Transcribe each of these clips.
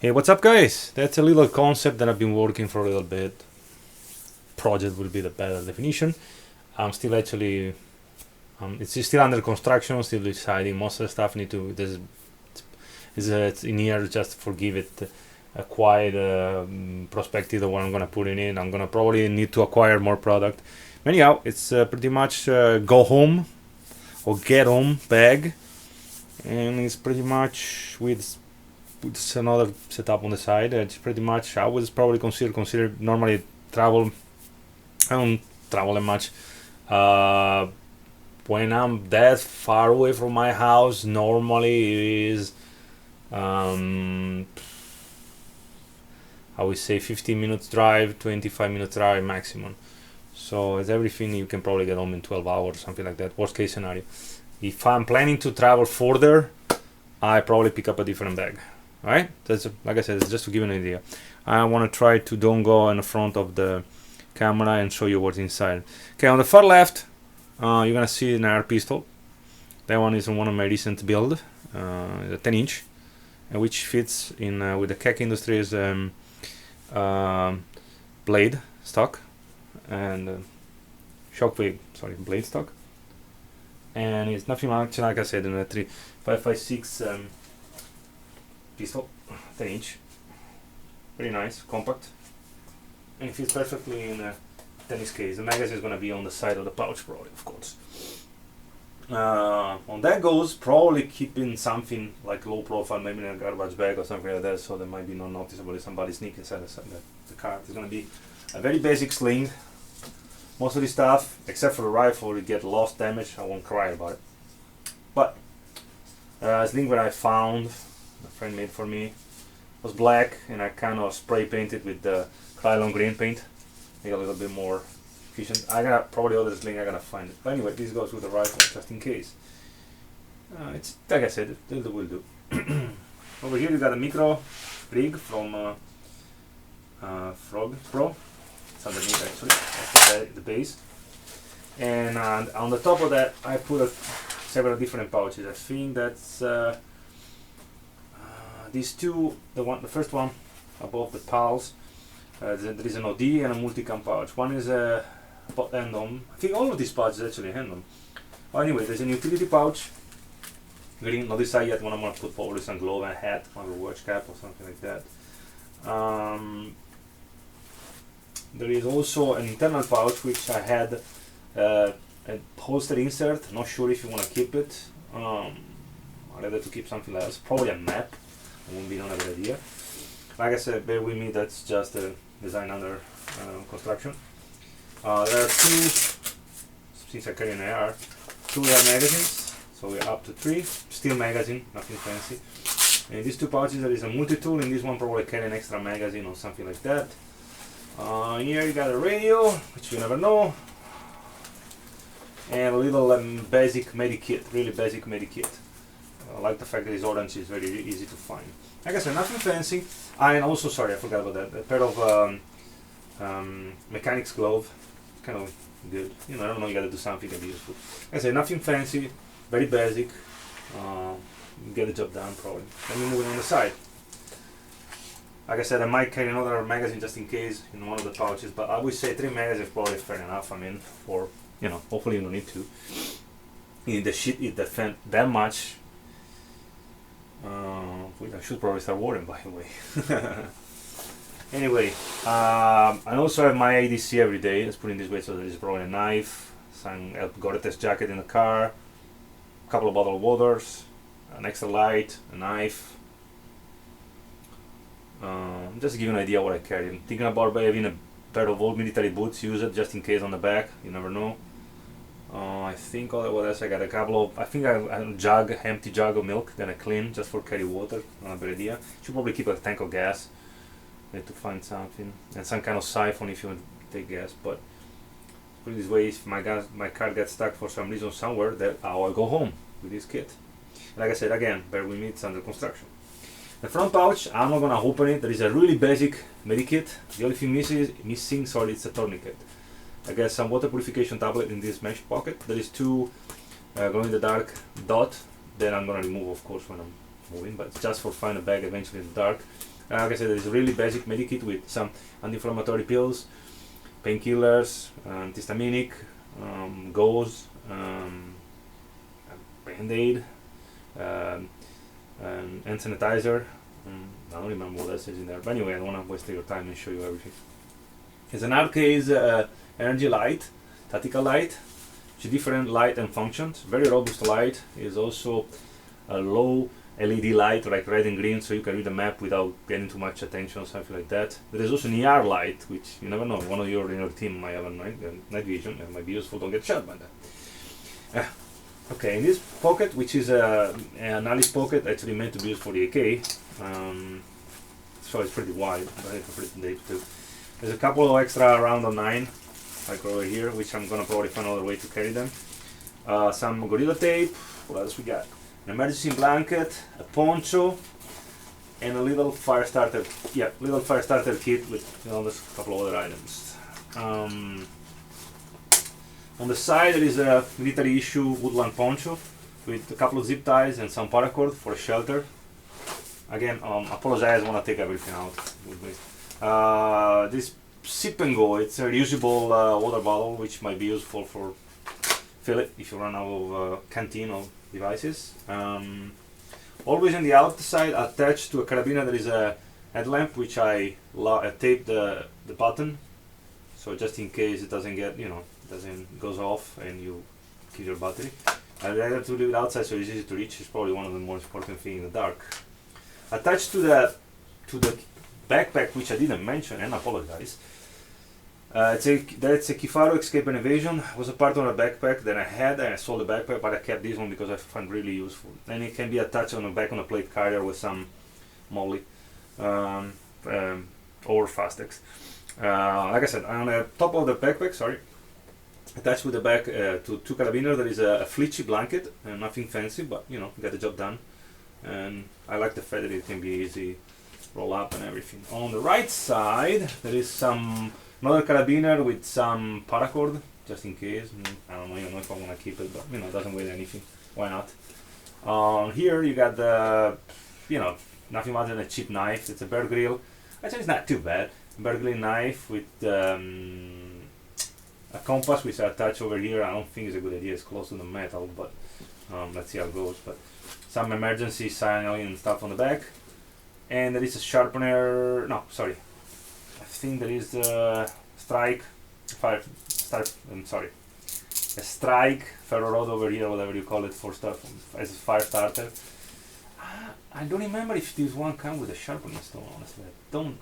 Hey, what's up, guys? That's a little concept that I've been working for a little bit. Project will be the better definition. I'm still actually, it's still under construction. Still deciding. Most of the stuff need to. This is in here. Just forgive it a quiet perspective of what I'm gonna put in it. I'm gonna probably need to acquire more product. Anyhow, it's pretty much go home or get home bag, and it's pretty much with another setup on the side. It's pretty much I would probably consider normally travel. I don't travel that much. When I'm that far away from my house, normally it is I would say 15 minutes drive, 25 minutes drive maximum. So it's everything you can probably get home in 12 hours, something like that. Worst case scenario. If I'm planning to travel further, I probably pick up a different bag. Right? That's like I said, it's just to give you an idea. I want to try to don't go in the front of the camera and show you what's inside. Okay, on the far left, you're gonna see an air pistol. That one is one of my recent build, a 10-inch, which fits in with the Keck Industries blade stock and shockwave, blade stock. And it's nothing much, like I said, in a 5.56 pistol, 10-inch, pretty nice, compact, and it fits perfectly in a tennis case. The magazine is going to be on the side of the pouch, probably, of course. On that goes probably keeping something like low profile, maybe in a garbage bag or something like that, so there might be not noticeable if somebody sneaks inside the car. It's going to be a very basic sling. Most of the stuff, except for the rifle, will get lost, damage. I won't cry about it. But a sling that I found, a friend made for me, was black, and I kind of spray painted with the Krylon green paint, make it a little bit more efficient. I gotta probably other sling. I gotta find it. But anyway, this goes with the rifle just in case. It's like I said, it will do. Over here you got a micro rig from Frog Pro. It's underneath actually. That's the base. And on the top of that, I put several different pouches. I think that's these two. The first one above the pals. There is an OD and a multicam pouch. One is a hand-on. I think all of these pouches actually hand-on. Well, anyway, there's a utility pouch. Green. Not decided yet when I'm gonna put probably some glove and a hat, or a watch cap or something like that. There is also an internal pouch which I had a holster insert. Not sure if you want to keep it. I'd rather to keep something else. Probably a map. It won't be not a good idea. Like I said, bear with me. That's just a design under construction. There are two, since I carry an AR, two AR magazines. So we're up to 3. Steel magazine, nothing fancy. And in these two pouches there is a multi-tool. In this one probably carry an extra magazine or something like that. Here you got a radio, which you never know, and a little basic medikit, really basic medikit. I like the fact that this orange is very easy to find. Like I said, nothing fancy. And also, sorry, I forgot about that. A pair of mechanics glove, kind of good. I don't know, you gotta do something that be useful. Like I said, nothing fancy, very basic. Get the job done probably. Let me move it on the side. Like I said, I might carry another magazine just in case in one of the pouches, but I would say 3 magazines is probably fair enough. I mean, for hopefully you don't need to. If the shit it defend that much, I should probably start worrying, by the way. Anyway, I also have my ADC every day. Let's put it this way, so there is probably a knife, some Gore-Tex jacket in the car, a couple of bottled waters, an extra light, a knife. Just to give you an idea what I carry. I'm thinking about having a pair of old military boots, use it just in case on the back, you never know. I think what else I got, a couple of, I think I have a empty jug of milk that I clean just for carry water, not a bad idea. Should probably keep a tank of gas, need to find something, and some kind of siphon if you want to take gas, but put it this way, if my car gets stuck for some reason somewhere, I'll go home with this kit. Like I said, again, bear with me, it's under construction. The front pouch, I'm not gonna open it. There is a really basic medikit. The only thing missing, it's a tourniquet. I guess some water purification tablet in this mesh pocket. There is 2 glow in the dark dot that I'm gonna remove, of course, when I'm moving, but it's just for find a bag eventually in the dark. Like I said, there's a really basic medikit with some anti-inflammatory pills, painkillers, antihistaminic, gauze, band-aid, and hand sanitizer. I don't remember what else is in there, but anyway, I don't want to waste your time and show you everything. There's an case energy light, tactical light, which is different light and functions. Very robust light. Is also a low LED light, like red and green, so you can read the map without getting too much attention, something like that. There is also an ER light, which you never know, one of your in your team might have a night vision, and might be useful. Don't get shot by that. Okay, in this pocket, which is an Alice pocket, actually meant to be used for the AK, so it's pretty wide, but it's pretty deep too. There's a couple of extra round of 9, like over here, which I'm gonna probably find another way to carry them. Some Gorilla Tape. What else we got? An emergency blanket, a poncho, and a little fire starter. Yeah, little fire starter kit with there's a couple of other items. On the side there is a military issue woodland poncho with a couple of zip ties and some paracord for shelter. Again, apologize, I want to take everything out with me. This sip and go, it's a reusable water bottle which might be useful for fill it if you run out of canteen or devices. Always on the outside, attached to a carabiner, there is a headlamp which I taped the button, so just in case it doesn't get, goes off and you kill your battery. I like to leave it outside so it's easy to reach. It's probably one of the most important things in the dark. Attached to the backpack, which I didn't mention, and I apologize. That's a Kifaru Escape and Evasion. It was a part of a backpack that I had, and I sold the backpack, but I kept this one because I find it really useful. And it can be attached on the back on a plate carrier with some molly or Fastex. Like I said, on the top of the backpack, attached with the back to 2 carabiners, there is a Fleechy blanket, nothing fancy, but get the job done. And I like the fact that it can be easy roll up and everything. On the right side, there is another carabiner with some paracord, just in case. I don't know if I want to keep it, but it doesn't weigh anything. Why not? Here you got the, nothing more than a cheap knife. It's a Bear Grylls. Actually, it's not too bad. Bear Grylls knife with a compass which I attach over here. I don't think it's a good idea. It's close to the metal, but let's see how it goes. But some emergency signaling and stuff on the back. And there is a sharpener. No, sorry. I think there is a Strike ferro rod over here, whatever you call it, for stuff as a fire starter. I don't remember if this one comes with a sharpening stone, honestly. I don't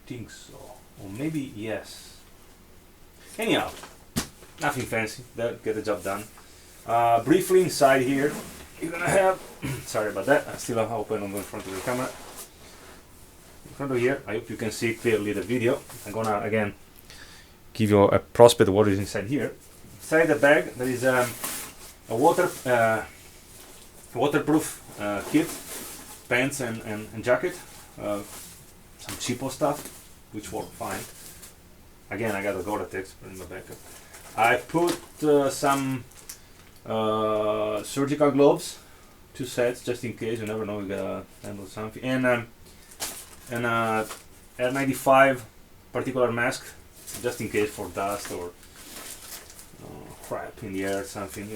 think so. Or maybe yes. Anyhow, nothing fancy. That get the job done. Briefly inside here, you're gonna have. Sorry about that. I still have open in front of the camera. In front of here, I hope you can see clearly the video. I'm gonna again give you a prospect of what is inside here. Inside the bag, there is a waterproof kit, pants and jacket, some cheapo stuff, which work fine. Again, I got a Gore-Tex in my backup. I put some surgical gloves, 2 sets, just in case. You never know, you gotta handle something. And an N95 particular mask, just in case for dust or crap in the air, something,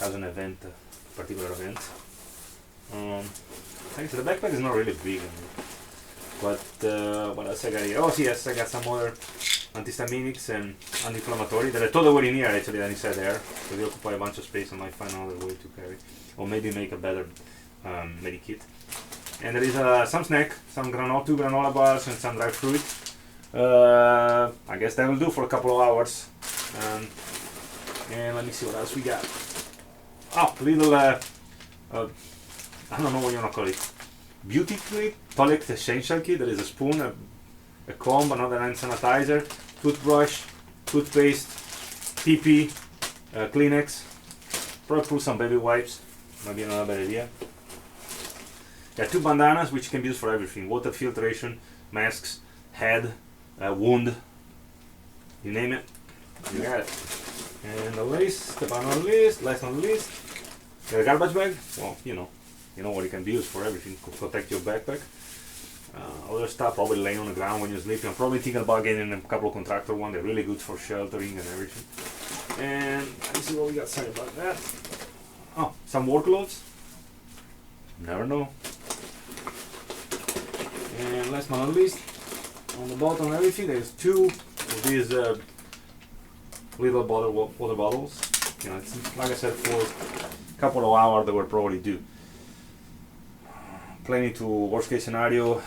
has an event, a particular event. So the backpack is not really big, but what else I got here? Oh yes, I got some other antihistaminics and anti-inflammatory that I thought they were in here actually, then inside there, so they occupy a bunch of space. I might find another way to carry, or maybe make a better medikit. And there is some snack, some 2 granola bars and some dried fruit. I guess that will do for a couple of hours. And let me see what else we got. Oh, little, I don't know what you want to call it. Beauty kit, toilet essential kit. There is a spoon, a comb, another hand sanitizer, toothbrush, toothpaste, PP, Kleenex. Probably put some baby wipes. Maybe another bad idea. Yeah, 2 bandanas which can be used for everything. Water filtration, masks, head, wound, you name it, you got it. And the last but not least, the garbage bag. Well, you know what it can be used for everything. Could protect your backpack. Other stuff probably laying on the ground when you're sleeping. I'm probably thinking about getting a couple of contractor ones. They're really good for sheltering and everything. And let's see what we got. Sorry about that. Oh, some work gloves. Never know. And last but not least, on the bottom of everything, there's two of these little water bottles. You know, it's, like I said, for a couple of hours they will probably do. Planning to worst case scenario.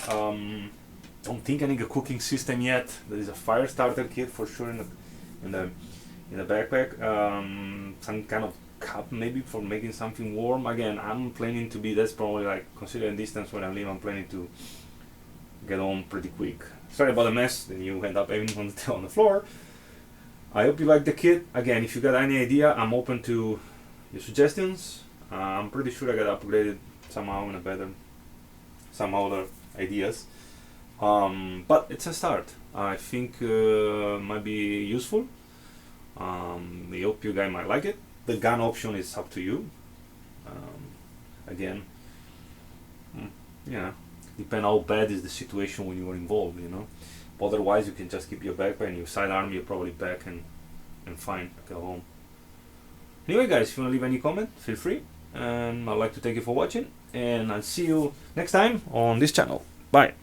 Don't think I need a cooking system yet. There is a fire starter kit for sure in the backpack. Some kind of cup maybe for making something warm. Again, I'm planning to be. That's probably like considering distance where I live. I'm planning to get home pretty quick. Sorry about the mess. Then you end up having on the floor. I hope you like the kit. Again, if you got any idea, I'm open to your suggestions. I'm pretty sure I got upgraded somehow in a better, some other ideas. But it's a start. I think might be useful. I hope you guys might like it. The gun option is up to you. Again, yeah, depend how bad is the situation when you are involved, you know. Otherwise, you can just keep your backpack and you sidearm. You're probably back and fine. Go home. Anyway, guys, if you want to leave any comment, feel free. And I'd like to thank you for watching. And I'll see you next time on this channel. Bye.